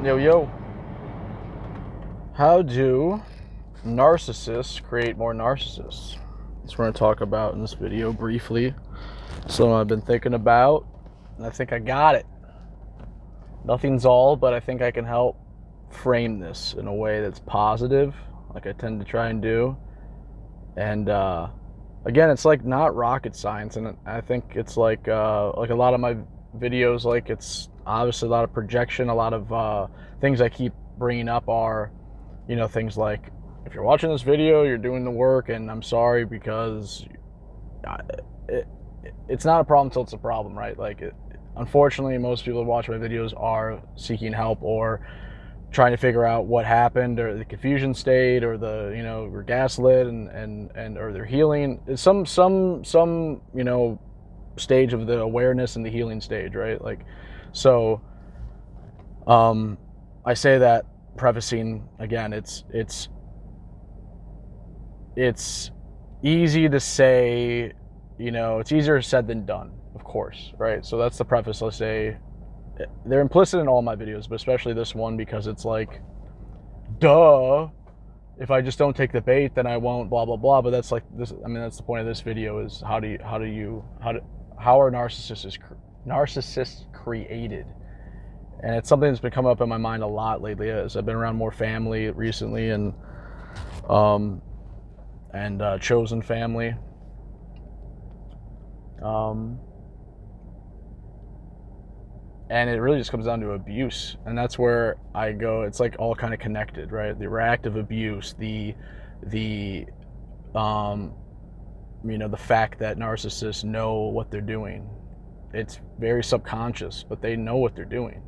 Yo, yo. How do narcissists create more narcissists? That's what we're going to talk about in this video briefly. Something I've been thinking about, and I think I got it. Nothing's all, but I think I can help frame this in a way that's positive, like I tend to try and do. And again, it's like not rocket science, and I think it's like a lot of my videos, like it's obviously a lot of projection, a lot of things I keep bringing up are, things like, if you're watching this video, you're doing the work, and I'm sorry because it's not a problem until it's a problem, right? Unfortunately, most people who watch my videos are seeking help or trying to figure out what happened, or the confusion state, or we're gaslit and or they're healing. It's some stage of the awareness and the healing stage, right? I say that prefacing again, it's easy to say, it's easier said than done, of course, right? So that's the preface. Let's say they're implicit in all my videos, but especially this one, because it's like, duh, if I just don't take the bait, then I won't blah blah blah. But that's like this. I mean, that's the point of this video: is how are narcissists created? And it's something that's been coming up in my mind a lot lately, as I've been around more family recently, and chosen family. And it really just comes down to abuse, and that's where I go. It's like all kind of connected, right? The reactive abuse, the fact that narcissists know what they're doing. It's very subconscious, but they know what they're doing.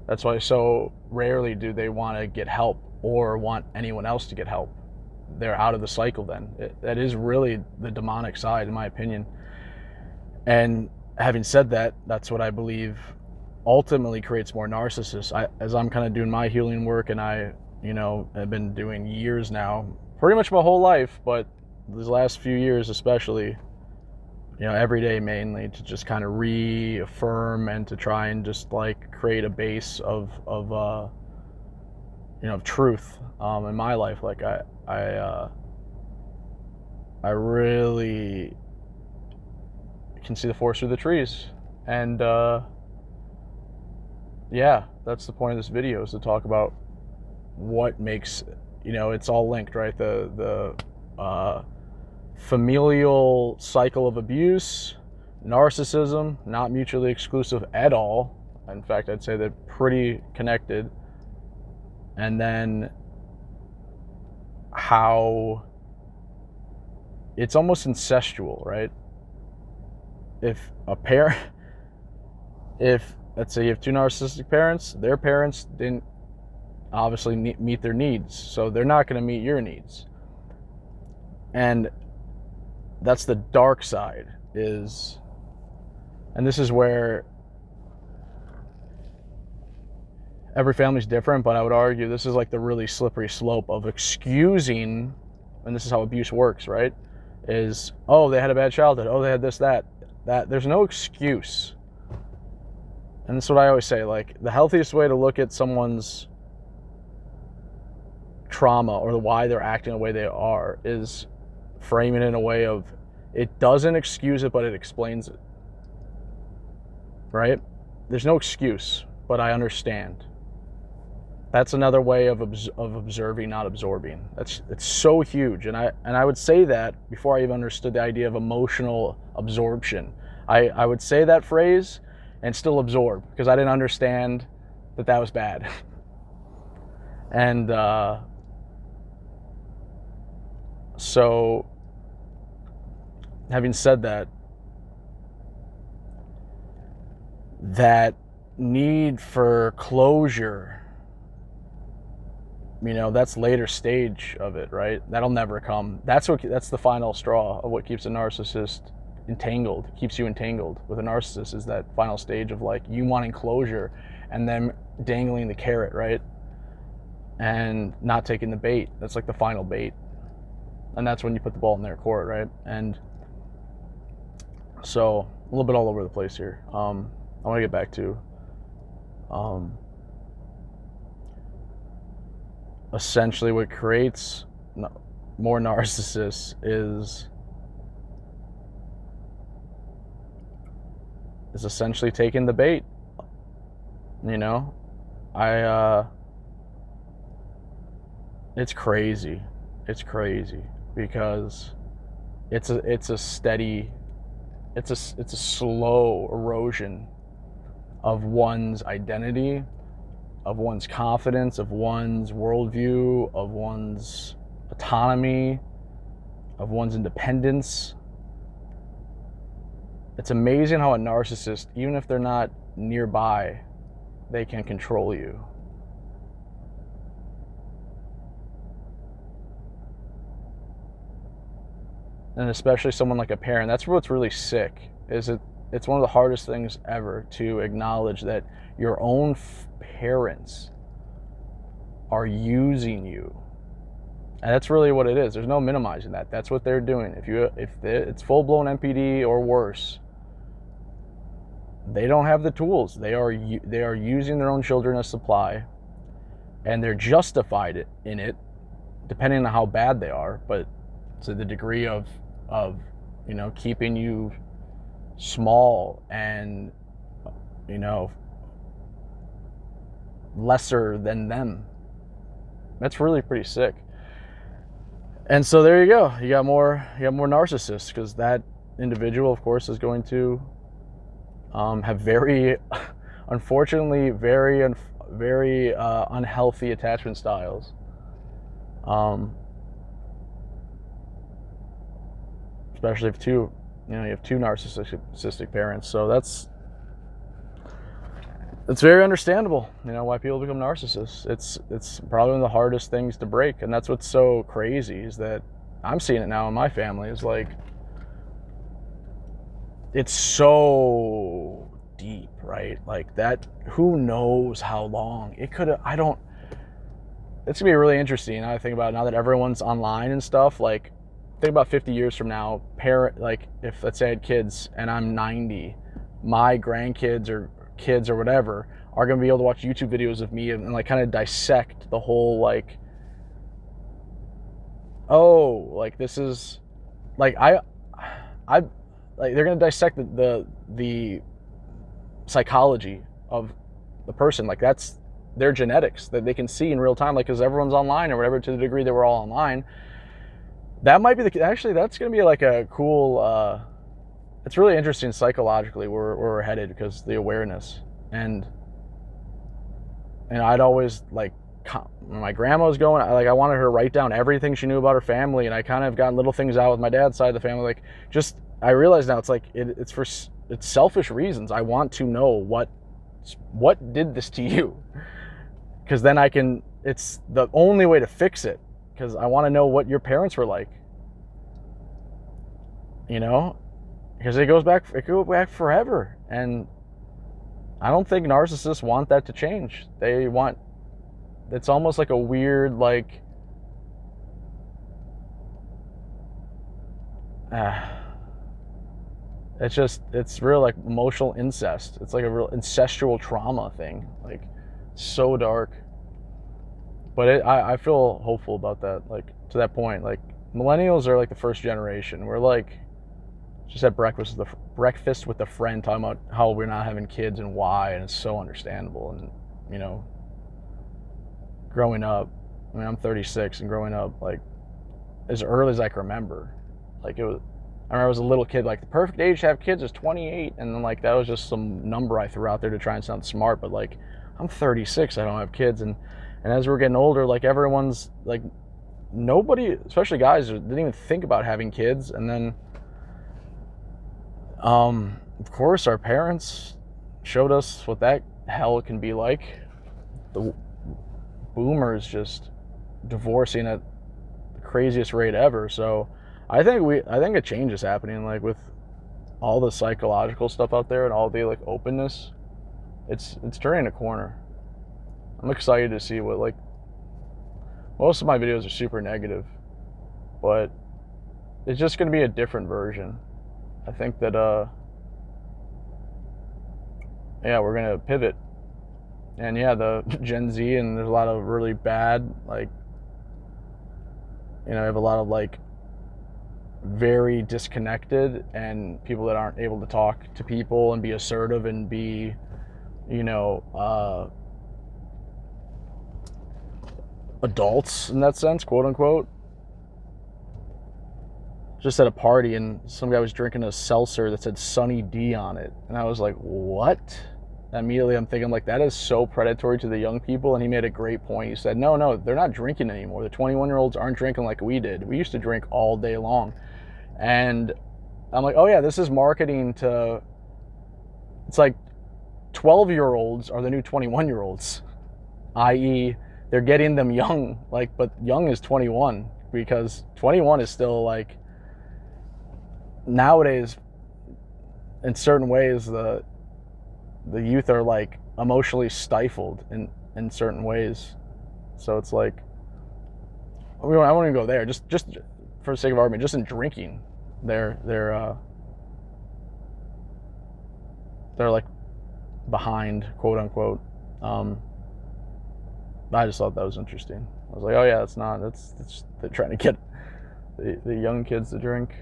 That's why so rarely do they want to get help or want anyone else to get help. They're out of the cycle then. That is really the demonic side, in my opinion. And having said that, that's what I believe ultimately creates more narcissists. As I'm kind of doing my healing work, and I, have been doing years now, pretty much my whole life, but these last few years especially, every day mainly, to just kind of reaffirm and to try and just like create a base of truth in my life. Like I really can see the forest through the trees, and yeah, that's the point of this video, is to talk about what makes, it's all linked, right? The familial cycle of abuse, narcissism, not mutually exclusive at all. In fact, I'd say they're pretty connected. And then how it's almost incestual, right? If let's say you have two narcissistic parents, their parents didn't obviously meet their needs, so they're not going to meet your needs. And that's the dark side, and this is where every family's different, but I would argue this is like the really slippery slope of excusing, and this is how abuse works, right? Is, oh, they had a bad childhood, oh, they had this, that. There's no excuse. And that's what I always say, like, the healthiest way to look at someone's trauma or why they're acting the way they are is frame it in a way of, it doesn't excuse it, but it explains it, right? There's no excuse, but I understand. That's another way of observing, not absorbing. It's so huge, and I would say that before I even understood the idea of emotional absorption. I would say that phrase and still absorb, because I didn't understand that was bad. And so, having said that, that need for closure, that's later stage of it, right? That'll never come. That's the final straw of what keeps a narcissist entangled, keeps you entangled with a narcissist, is that final stage of like you wanting closure and then dangling the carrot, right? And not taking the bait. That's like the final bait. And that's when you put the ball in their court, right? And so a little bit all over the place here. I want to get back to essentially what creates more narcissists is essentially taking the bait. You know, I it's crazy. It's crazy because it's a steady, it's a slow erosion of one's identity, of one's confidence, of one's worldview, of one's autonomy, of one's independence. It's amazing how a narcissist, even if they're not nearby, they can control you. And especially someone like a parent. That's what's really sick, is it's one of the hardest things ever to acknowledge that your own parents are using you. And that's really what it is. There's no minimizing that. That's what they're doing. If it's full-blown NPD or worse, they don't have the tools. They are using their own children as supply, and they're justified in it, depending on how bad they are. But to the degree of keeping you small and lesser than them. That's really pretty sick. And so there you go. You got more narcissists, because that individual, of course, is going to have very, unfortunately, very unhealthy attachment styles. Especially if you have two narcissistic parents. So it's very understandable, why people become narcissists. It's probably one of the hardest things to break, and that's what's so crazy, is that I'm seeing it now in my family. Is like, it's so deep, right? Like that, who knows how long it could have. It's gonna be really interesting. I think about it now that everyone's online and stuff. Like, think about 50 years from now, if let's say I had kids and I'm 90, my grandkids or kids or whatever are going to be able to watch YouTube videos of me and like kind of dissect the whole, like, oh, like this is like I like, they're going to dissect the psychology of the person. Like, that's their genetics that they can see in real time, like, because everyone's online or whatever, to the degree that we're all online. That might be that's going to be like a cool, it's really interesting psychologically where we're headed, because the awareness. And I'd always, like, when my grandma was going, I wanted her to write down everything she knew about her family, and I kind of got little things out with my dad's side of the family. Like, I realize now it's like, it's selfish reasons. I want to know what did this to you, because then it's the only way to fix it, because I want to know what your parents were like, because it goes back forever. And I don't think narcissists want that to change. It's almost like a weird, like, it's real, like, emotional incest. It's like a real ancestral trauma thing, like, so dark. But I feel hopeful about that, like, to that point. Like, millennials are like the first generation. We're like, just had breakfast with a friend talking about how we're not having kids and why, and it's so understandable. And growing up, I'm 36, and growing up, like, as early as I can remember, like, I remember I was a little kid, like, the perfect age to have kids is 28, and then, like, that was just some number I threw out there to try and sound smart. But, like, I'm 36, I don't have kids, and as we're getting older, like, everyone's like, nobody, especially guys, didn't even think about having kids. And then of course, our parents showed us what that hell can be like. The boomers just divorcing at the craziest rate ever. So I think a change is happening, like, with all the psychological stuff out there and all the, like, openness. It's turning a corner. I'm excited to see what, like, most of my videos are super negative, but it's just going to be a different version. I think that we're going to pivot. And the Gen Z, and there's a lot of really bad, like, You know, I have a lot of like very disconnected and people that aren't able to talk to people and be assertive and be, you know, adults in that sense, quote unquote. Just at a party and some guy was drinking a seltzer that said Sunny D on it. And I was like, what? Immediately I'm thinking like, that is so predatory to the young people. And he made a great point. He said, no, they're not drinking anymore. The 21-year-olds aren't drinking like we did. We used to drink all day long. And I'm like, oh yeah, this is marketing to, it's like 12-year-olds are the new 21-year-olds, i.e. they're getting them young, like, but young is 21 because 21 is still like, nowadays, in certain ways, the youth are like emotionally stifled in certain ways. So it's like, I won't even go there. Just for the sake of argument, just in drinking, they're like behind, quote unquote. I just thought that was interesting. I was like, oh yeah, that's they're trying to get the young kids to drink.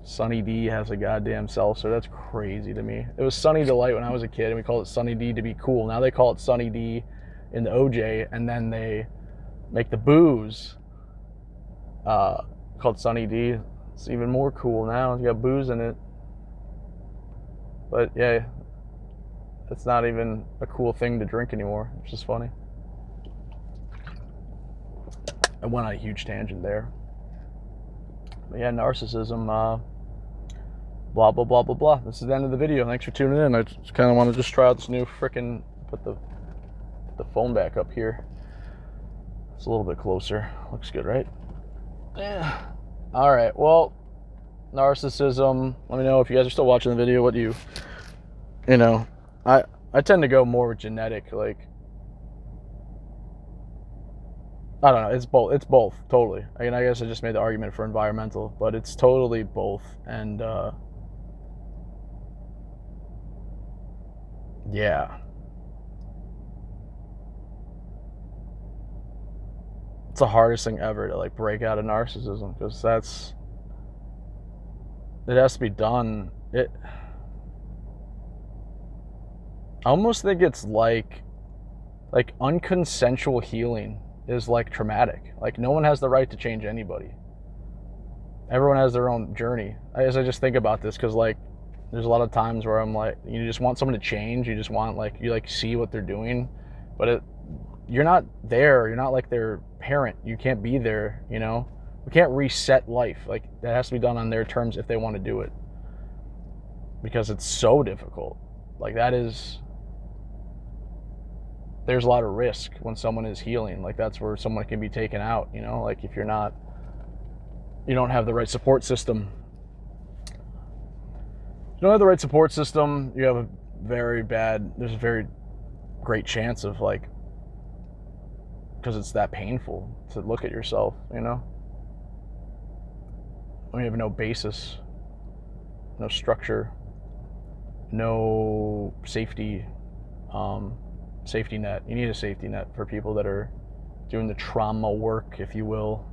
Sunny D has a goddamn seltzer. That's crazy to me. It was Sunny Delight when I was a kid, and we called it Sunny D to be cool. Now they call it Sunny D in the OJ, and then they make the booze called Sunny D. It's even more cool now. It's got booze in it. But yeah, it's not even a cool thing to drink anymore. It's just funny. I went on a huge tangent there. But yeah, narcissism, blah, blah, blah, blah, blah. This is the end of the video. Thanks for tuning in. I just kind of want to just try out this new frickin', put the phone back up here. It's a little bit closer. Looks good, right? Yeah. All right, well, narcissism. Let me know if you guys are still watching the video. What do you know, I tend to go more with genetic, like, I don't know, it's both, totally. I mean, I guess I just made the argument for environmental, but it's totally both. And yeah, it's the hardest thing ever to like break out of narcissism, because it has to be done. I almost think it's like unconsensual healing is like traumatic. Like, no one has the right to change anybody. Everyone has their own journey. As I just think about this, because like there's a lot of times where I'm like, you just want someone to change. You just want like, you like see what they're doing, but you're not there. You're not like their parent. You can't be there, you know? We can't reset life. Like, that has to be done on their terms if they want to do it, because it's so difficult. Like, there's a lot of risk when someone is healing. Like, that's where someone can be taken out, you know? Like, if you don't have the right support system. If you don't have the right support system, you have there's a very great chance of like, because it's that painful to look at yourself, you know? When you have no basis, no structure, no safety net. You need a safety net for people that are doing the trauma work, if you will.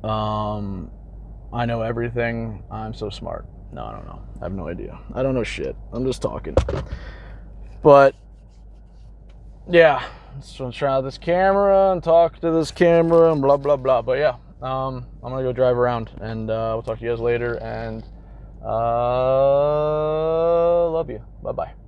I know everything. I'm so smart. No, I don't know. I have no idea. I don't know shit. I'm just talking. But yeah, just want to try out this camera and talk to this camera and blah blah blah. But yeah, I'm gonna go drive around, and we'll talk to you guys later. And love you. Bye bye.